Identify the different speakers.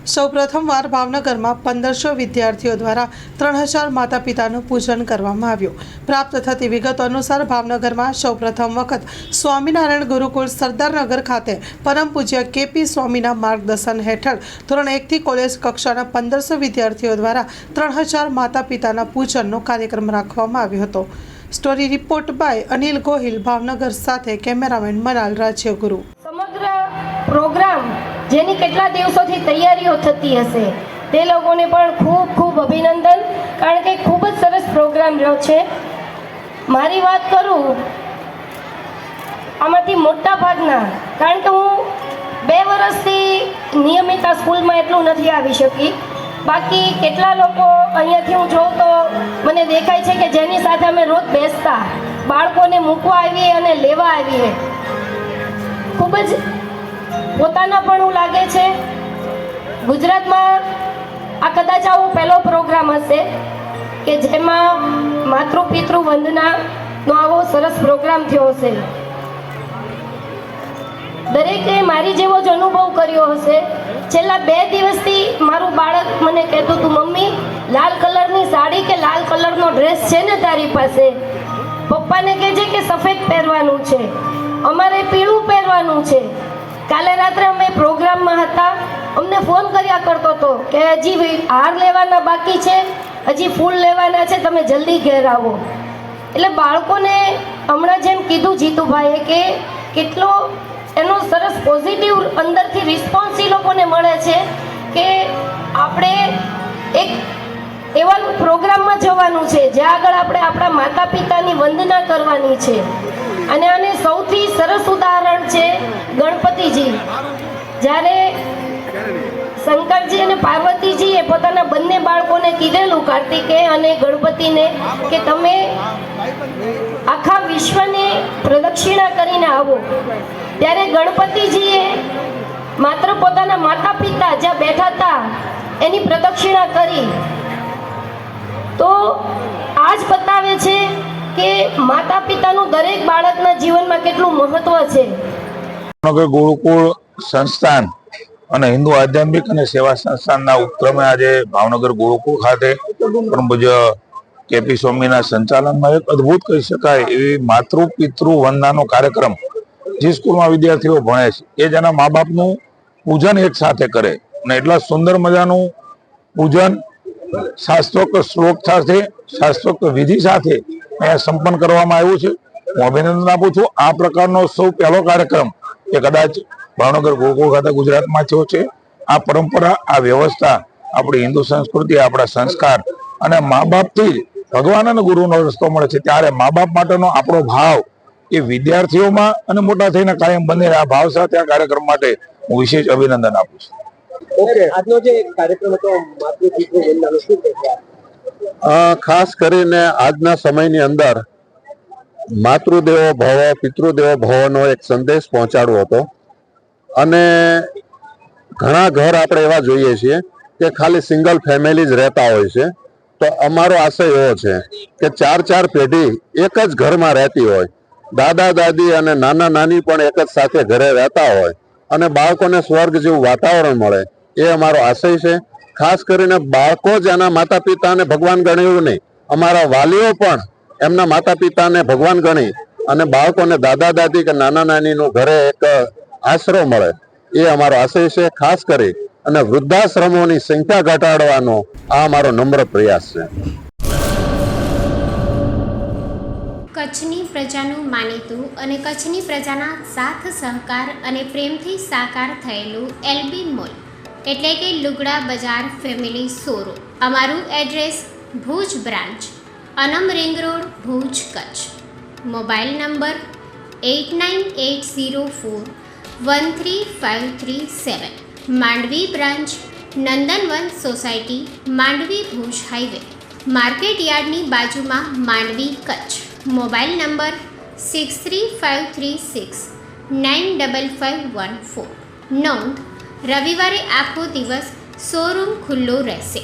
Speaker 1: સૌપ્રથમવાર ભાવનગરમાં 1500 વિદ્યાર્થીઓ દ્વારા 3000 માતા પિતાનું પૂજન કરવામાં આવ્યું। પ્રાપ્ત થતી વિગતો અનુસાર ભાવનગરમાં સૌપ્રથમ વખત સ્વામિનારાયણ ગુરુકુળ સરદારનગર ખાતે પરમ પૂજ્ય કેપી સ્વામીના માર્ગદર્શન હેઠળ ધોરણ 1 થી કોલેજ કક્ષાના 1500 વિદ્યાર્થીઓ દ્વારા 3000 માતા પિતાના પૂજનનો કાર્યક્રમ રાખવામાં આવ્યો હતો। Story report by Anil Gohil, Bhavnagar સાથે કેમેરામેન મનાલ રાજ્યગુરુ।
Speaker 2: સમગ્ર પ્રોગ્રામ જેની કેટલા દિવસોથી તૈયારીઓ થતી હશે તે લોકોને પણ ખૂબ ખૂબ અભિનંદન, કારણ કે ખૂબ જ સરસ પ્રોગ્રામ રહ્યો છે। મારી વાત કરું આમાંથી મોટા ભાગના, કારણ કે હું 2 વર્ષથી નિયમિત આ સ્કૂલમાં એટલું નથી આવી શકી, બાકી કેટલા લોકો અહીંયાથી હું જોઉં તો મને દેખાય છે કે જેની સાથે અમે રોજ બેસતા, બાળકોને મૂકવા આવીએ અને લેવા આવીએ, ખૂબ જ પોતાનાપણું લાગે છે। ગુજરાતમાં આ કદાચ આવો પહેલો પ્રોગ્રામ હશે કે જેમાં માતૃ પિતૃ વંદનાનો આવો સરસ પ્રોગ્રામ થયો હશે। દરેકે મારી જેવો જ અનુભવ કર્યો હશે। છેલ્લા 2 દિવસથી મારું બાળક મને કહેતું હતું, મમ્મી લાલ કલરની સાડી કે લાલ કલરનો ડ્રેસ છે ને તારી પાસે? પપ્પાને કહેજે કે સફેદ પહેરવાનું છે, અમારે પીળું પહેરવાનું છે। કાલે રાત્રે અમે પ્રોગ્રામમાં હતા, અમને ફોન કર્યા કરતો હતો કે હજી હાર લેવાના બાકી છે, હજી ફૂલ લેવાના છે, તમે જલ્દી ઘેર આવો। એટલે બાળકોને હમણાં જેમ કીધું જીતુભાઈએ કે કેટલો એનો સરસ પોઝિટિવ અંદરથી રિસ્પોન્સ એ લોકોને મળે છે કે આપણે એક એવા પ્રોગ્રામમાં જવાનું છે જ્યાં આગળ આપણે આપણા માતા પિતાની વંદના કરવાની છે। અને આને સૌથી સરસ ઉદાહરણ છે ગણપતિજી। જ્યારે શંકરજી અને પાર્વતીજીએ પોતાના બંને બાળકોને કીધેલું, કાર્તિકેય અને ગણપતિને, કે તમે આખા વિશ્વની પ્રદક્ષિણા કરીને આવો, ત્યારે ગણપતિજીએ માત્ર પોતાના માતા પિતા જ્યાં બેઠા હતા એની પ્રદક્ષિણા કરી। તો આ જ બતાવે છે કે માતા પિતાનું દરેક બાળકના જીવનમાં કેટલું મહત્વ છે।
Speaker 3: ભાવનગર ગુરુકુળ સંસ્થાન અને હિન્દુ આધ્યાત્મિક અને સેવા સંસ્થાનના ઉપક્રમે આજે ભાવનગર ગુરુકુળ ખાતે પરમ પૂજ્ય કેપી સ્વામીના સંચાલનમાં એક અદ્ભુત કહી શકાય એવી માતૃ પિતૃ વંદનાનો કાર્યક્રમ જે સ્કૂલમાં વિદ્યાર્થીઓ ભણે છે એ જેના મા બાપનું પૂજન એક સાથે કરે અને એટલા સુંદર મજાનું પૂજન શાસ્ત્રોક્ત શ્લોક સાથે, શાસ્ત્રોક્ત વિધિ સાથે અહીંયા સંપન્ન કરવામાં આવ્યું છે। હું અભિનંદન આપું છું। આ પ્રકારનો સૌ પહેલો કાર્યક્રમ એ કદાચ ભાવનગર ગુરુકુળ ખાતે ગુજરાતમાં થયો છે। આ પરંપરા, આ વ્યવસ્થા આપણી હિન્દુ સંસ્કૃતિ, આપણા સંસ્કાર અને મા બાપથી જ ભગવાન અને ગુરુનો રસ્તો મળે છે, ત્યારે મા બાપ માટેનો આપણો ભાવ એ વિદ્યાર્થીઓમાં અને મોટા થઈને કાયમ બને। આ ભાવ સાથે આ કાર્યક્રમ માટે હું વિશેષ અભિનંદન આપું છું।
Speaker 4: ઓકે, આજનો જે કાર્યક્રમ હતો માતૃ પિતૃ વંદનાનો, શું કહેશો?
Speaker 5: ખાસ કરીને આજના સમયની અંદર માતૃદેવો ભવ પિતૃદેવો ભવનો એક સંદેશ પહોંચાડવો હતો। અને ઘણા ઘર આપણે એવા જોઈએ છીએ કે ખાલી સિંગલ ફેમિલી જ રહેતા હોય છે, તો અમારો આશય એવો છે કે 4 પેઢી એક જ ઘરમાં રહેતી હોય, દાદા દાદી અને નાના નાની પણ એક જ સાથે ઘરે રહેતા હોય અને બાળકોને સ્વર્ગ જેવું વાતાવરણ મળે, એ અમારો આશય છે। ખાસ કરીને બાળકો જ એના માતા પિતાને ભગવાન ગણે એવું નહીં, અમારા વાલીઓ પણ એમના માતા પિતાને ભગવાન ગણી અને બાળકોને દાદા દાદી કે નાના નાનીનું ઘરે એક આશરો મળે, એ અમારો આશય છે। ખાસ કરી અને વૃદ્ધાશ્રમોની સંખ્યા ઘટાડવાનો આ અમારો નમ્ર પ્રયાસ છે।
Speaker 6: કચ્છની પ્રજાનું માનીતું અને કચ્છની પ્રજાના સાથ સહકાર અને પ્રેમથી સાકાર થયેલું એલબી મોલ એટલે કે લુગડા બજાર ફેમિલી શોરૂમ। અમારું address Bhuj branch, Anam ring road, Bhuj, Kutch. Mobile number 8980413537। Mandvi branch, Nandanvan society, Mandvi, Bhuj highway, market યાર્ડની બાજુમાં, માંડવી, કચ્છ। Mobile number 6353695514। નોંધ: રવિવારે આખો દિવસ શોરૂમ ખુલ્લો રહેશે।